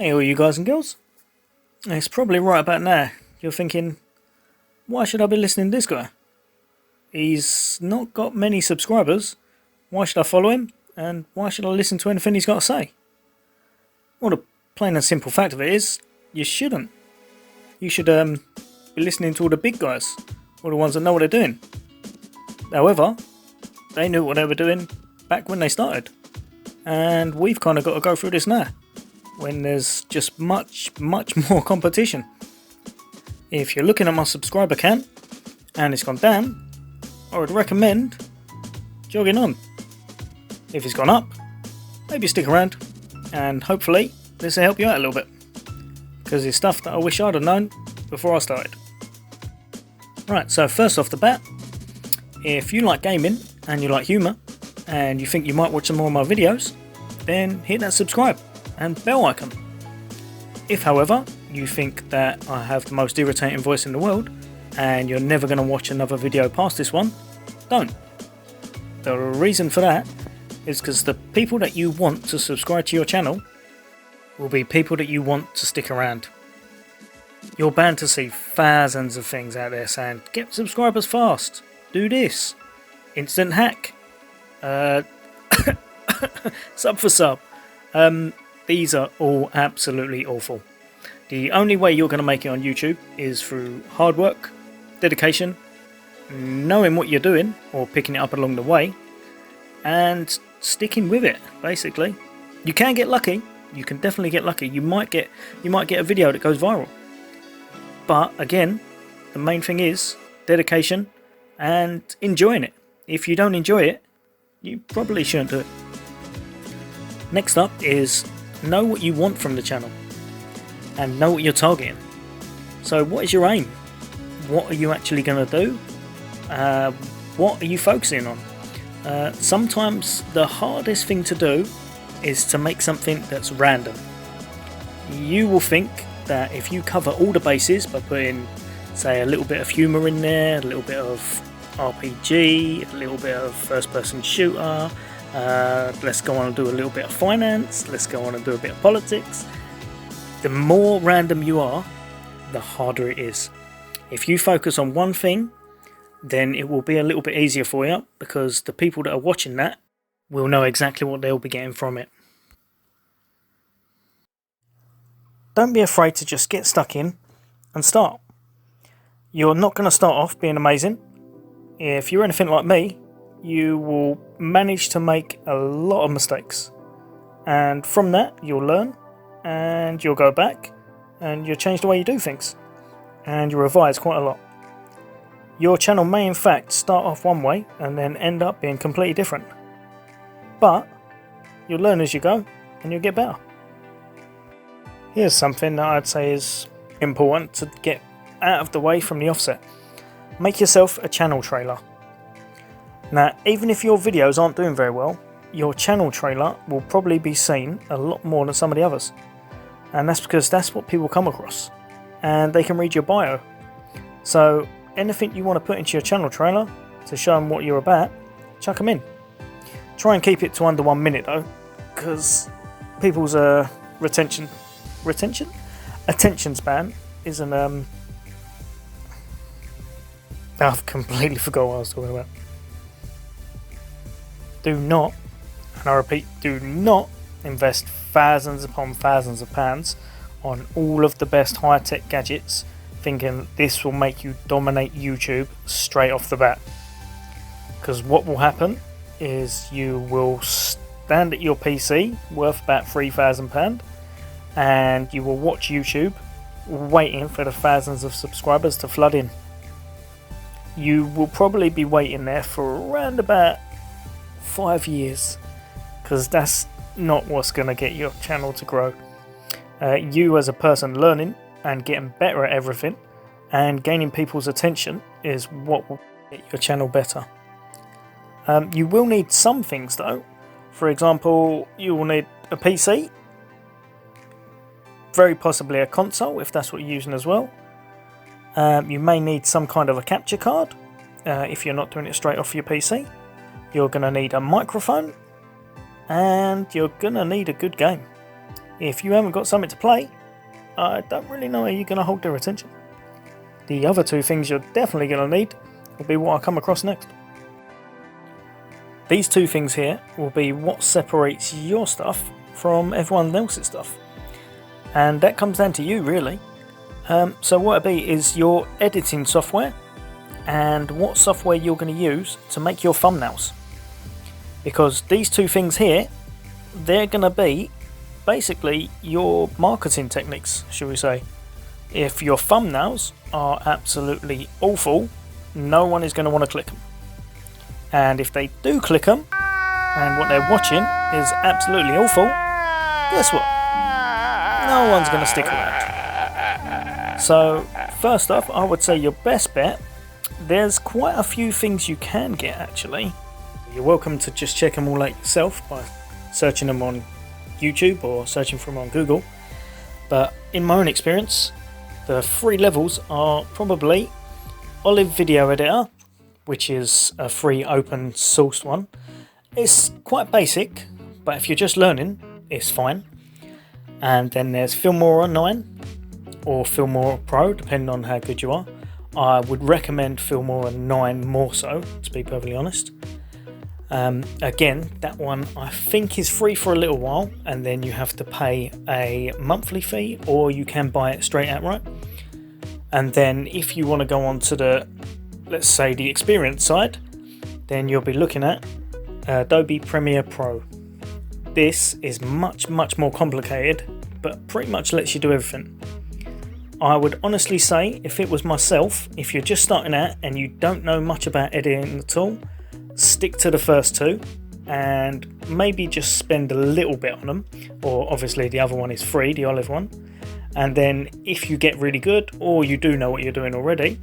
Hey all you guys and girls, it's probably right about now you're thinking, why should I be listening to this guy? He's not got many subscribers, why should I follow him, and why should I listen to anything he's got to say? Well, the plain and simple fact of it is, you shouldn't. You should be listening to all the big guys, all the ones that know what they're doing. However, they knew what they were doing back when they started, and we've kind of got to go through this now, when there's just much more competition. If you're looking at my subscriber count and it's gone down, I would recommend jogging on. If it's gone up, maybe stick around, and hopefully this will help you out a little bit, because it's stuff that I wish I'd have known before I started. Right, so first off the bat, if you like gaming and you like humour and you think you might watch some more of my videos, then hit that subscribe and bell icon. If however you think that I have the most irritating voice in the world and you're never going to watch another video past this one, don't. The reason for that is because the people that you want to subscribe to your channel will be people that you want to stick around. You're bound to see thousands of things out there saying, get subscribers fast, do this, instant hack, sub for sub. These are all absolutely awful. The only way you're going to make it on YouTube is through hard work, dedication, knowing what you're doing or picking it up along the way, and sticking with it. Basically, you can get lucky. You can definitely get lucky. You might get a video that goes viral. But again, the main thing is dedication and enjoying it. If you don't enjoy it, you probably shouldn't do it. Next up is know what you want from the channel and know what you're targeting. So what is your aim? What are you actually going to do? What are you focusing on? Sometimes the hardest thing to do is to make something that's random. You will think that if you cover all the bases by putting, say, a little bit of humour in there, a little bit of RPG, a little bit of first person shooter, let's go on and do a little bit of finance, let's go on and do a bit of politics. The more random you are, the harder it is. If you focus on one thing, then it will be a little bit easier for you, because the people that are watching that will know exactly what they'll be getting from it. Don't be afraid to just get stuck in and start. You're not going to start off being amazing. If you're anything like me, you will manage to make a lot of mistakes, and from that you'll learn, and you'll go back and you'll change the way you do things, and you'll revise quite a lot. Your channel may in fact start off one way and then end up being completely different, but you'll learn as you go and you'll get better. Here's something that I'd say is important to get out of the way from the offset. Make yourself a channel trailer. Now, even if your videos aren't doing very well, your channel trailer will probably be seen a lot more than some of the others. And that's because that's what people come across. And they can read your bio. So, anything you want to put into your channel trailer to show them what you're about, chuck them in. Try and keep it to under 1 minute though, because people's attention span isn't I've completely forgot what I was talking about. Do not, and I repeat, do not invest thousands upon thousands of pounds on all of the best high-tech gadgets thinking this will make you dominate YouTube straight off the bat. Because what will happen is you will stand at your PC worth about £3,000 and you will watch YouTube waiting for the thousands of subscribers to flood in. You will probably be waiting there for around about 5 years, because that's not what's going to get your channel to grow. You as a person learning and getting better at everything and gaining people's attention is what will get your channel better. You will need some things though. For example, you will need a PC, very possibly a console if that's what you're using as well. You may need some kind of a capture card if you're not doing it straight off your PC. You're going to need a microphone, and you're going to need a good game. If you haven't got something to play, I don't really know how you're going to hold their attention. The other two things you're definitely going to need will be what I come across next. These two things here will be what separates your stuff from everyone else's stuff. And that comes down to you, really. So what it'll be is your editing software and what software you're going to use to make your thumbnails. Because these two things here, they're going to be basically your marketing techniques, shall we say. If your thumbnails are absolutely awful, no one is going to want to click them. And if they do click them, and what they're watching is absolutely awful, guess what? No one's going to stick around. So, first off, I would say your best bet, there's quite a few things you can get actually. You're welcome to just check them all out yourself by searching them on YouTube or searching for them on Google. But in my own experience, the 3 levels are probably Olive Video Editor, which is a free open source one. It's quite basic, but if you're just learning, it's fine. And then there's Filmora 9 or Filmora Pro, depending on how good you are. I would recommend Filmora 9 more so, to be perfectly honest. Again, that one I think is free for a little while, and then you have to pay a monthly fee, or you can buy it straight outright. And then if you want to go on to the, let's say, the experience side, then you'll be looking at Adobe Premiere Pro. This is much more complicated, but pretty much lets you do everything. I would honestly say, if it was myself, if you're just starting out and you don't know much about editing at all, stick to the first 2 and maybe just spend a little bit on them. Or obviously the other one is free, the Olive one. And then if you get really good, or you do know what you're doing already,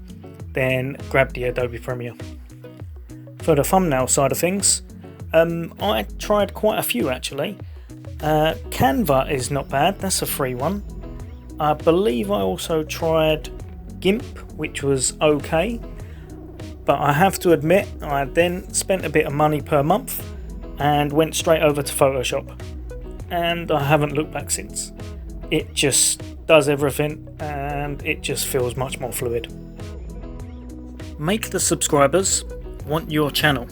then grab the Adobe Premiere. For the thumbnail side of things, I tried quite a few actually. Canva is not bad, that's a free one. I believe I also tried GIMP, which was okay. But I have to admit, I then spent a bit of money per month and went straight over to Photoshop. And I haven't looked back since. It just does everything and it just feels much more fluid. Make the subscribers want your channel.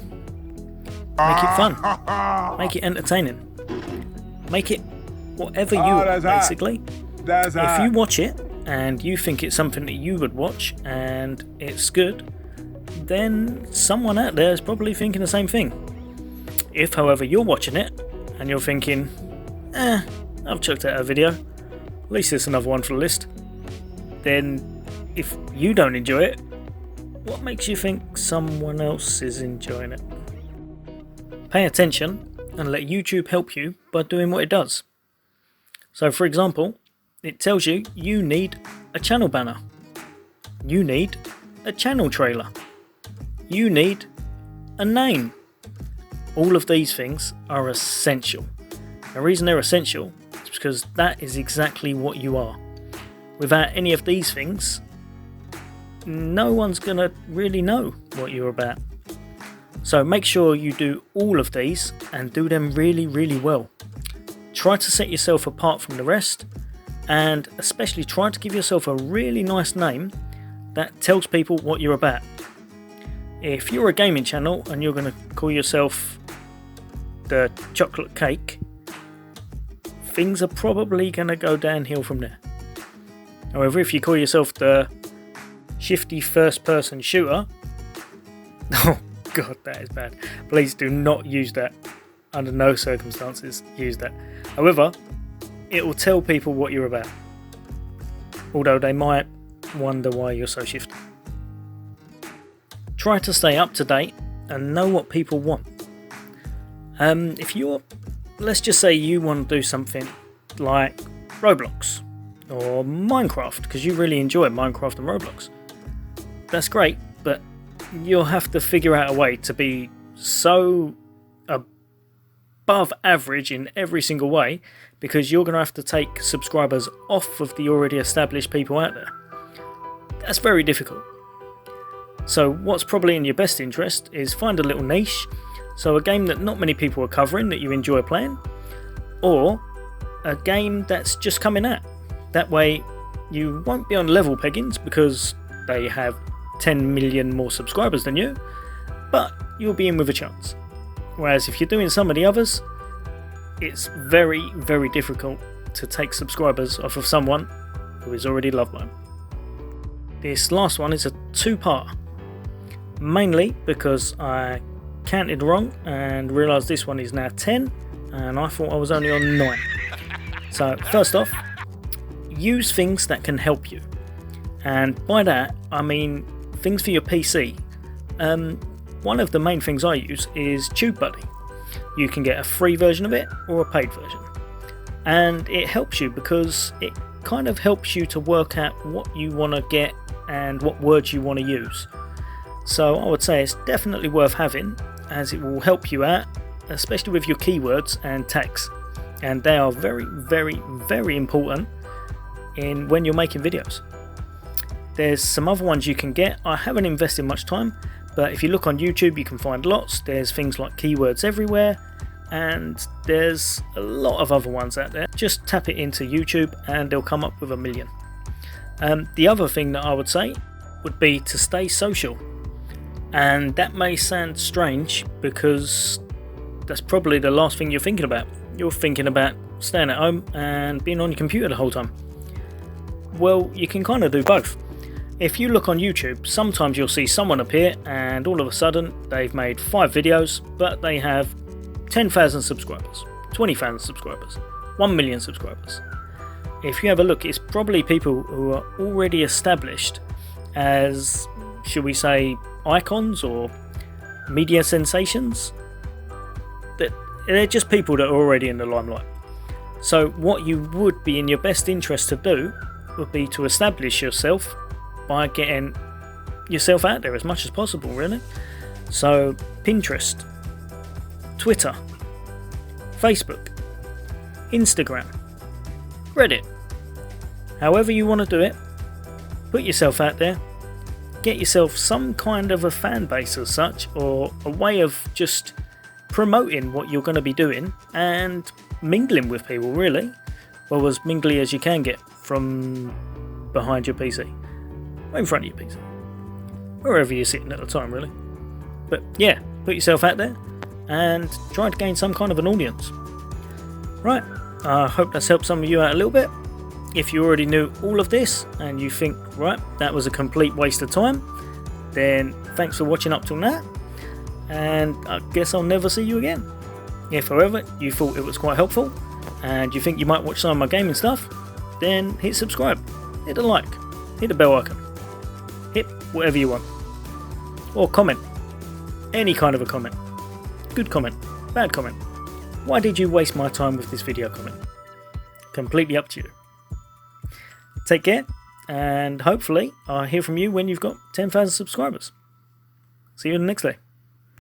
Make it fun. Make it entertaining. Make it whatever you want, basically. If you watch it and you think it's something that you would watch and it's good, then someone out there is probably thinking the same thing. If, however, you're watching it and you're thinking, I've checked out a video, at least it's another one for the list, then if you don't enjoy it, what makes you think someone else is enjoying it? Pay attention and let YouTube help you by doing what it does. So, for example, it tells you you need a channel banner, you need a channel trailer, you need a name. All of these things are essential. The reason they're essential is because that is exactly what you are. Without any of these things, no one's gonna really know what you're about. So make sure you do all of these and do them really well. Try to set yourself apart from the rest, and especially try to give yourself a really nice name that tells people what you're about. If you're a gaming channel and you're going to call yourself the Chocolate Cake, things are probably going to go downhill from there. However, if you call yourself the Shifty First Person Shooter, oh god, that is bad. Please do not use that. Under no circumstances use that. However, it will tell people what you're about, although they might wonder why you're so shifty. Try to stay up to date and know what people want. If you're, let's just say you want to do something like Roblox or Minecraft, because you really enjoy Minecraft and Roblox, that's great, but you'll have to figure out a way to be so above average in every single way, because you're going to have to take subscribers off of the already established people out there. That's very difficult. So what's probably in your best interest is find a little niche, so a game that not many people are covering that you enjoy playing, or a game that's just coming out. That way you won't be on level peggings because they have 10 million more subscribers than you, but you'll be in with a chance. Whereas if you're doing some of the others, it's very, very difficult to take subscribers off of someone who is already loved by them. This last one is a two-part, mainly because I counted wrong and realised this one is now 10 and I thought I was only on 9. So first off, use things that can help you, and by that I mean things for your PC. One of the main things I use is TubeBuddy. You can get a free version of it or a paid version, and it helps you because it kind of helps you to work out what you want to get and what words you want to use. So I would say it's definitely worth having, as it will help you out, especially with your keywords and tags, and they are very, very, very important in when you're making videos. There's some other ones you can get. I haven't invested much time, but if you look on YouTube you can find lots. There's things like Keywords Everywhere, and there's a lot of other ones out there. Just tap it into YouTube and they'll come up with a million. The other thing that I would say would be to stay social, and that may sound strange because that's probably the last thing you're thinking about. You're thinking about staying at home and being on your computer the whole time. Well, you can kind of do both. If you look on YouTube, sometimes you'll see someone appear and all of a sudden they've made 5 videos, but they have 10,000 subscribers, 20,000 subscribers, 1 million subscribers. If you have a look, it's probably people who are already established as, should we say, icons or media sensations. That they're just people that are already in the limelight. So what you would be in your best interest to do would be to establish yourself by getting yourself out there as much as possible, really. So Pinterest, Twitter, Facebook, Instagram, Reddit, however you want to do it, put yourself out there, get yourself some kind of a fan base as such, or a way of just promoting what you're going to be doing and mingling with people, really. Well, as mingly as you can get from behind your PC, or in front of your PC, wherever you're sitting at the time, really. But yeah, put yourself out there and try to gain some kind of an audience. Right, I hope that's helped some of you out a little bit. If you already knew all of this and you think, right, that was a complete waste of time, then thanks for watching up till now, and I guess I'll never see you again. If however you thought it was quite helpful and you think you might watch some of my gaming stuff, then hit subscribe, hit a like, hit the bell icon, hit whatever you want, or comment, any kind of a comment, good comment, bad comment. Why did you waste my time with this video comment? Completely up to you. Take care, and hopefully I'll hear from you when you've got 10,000 subscribers. See you the next day.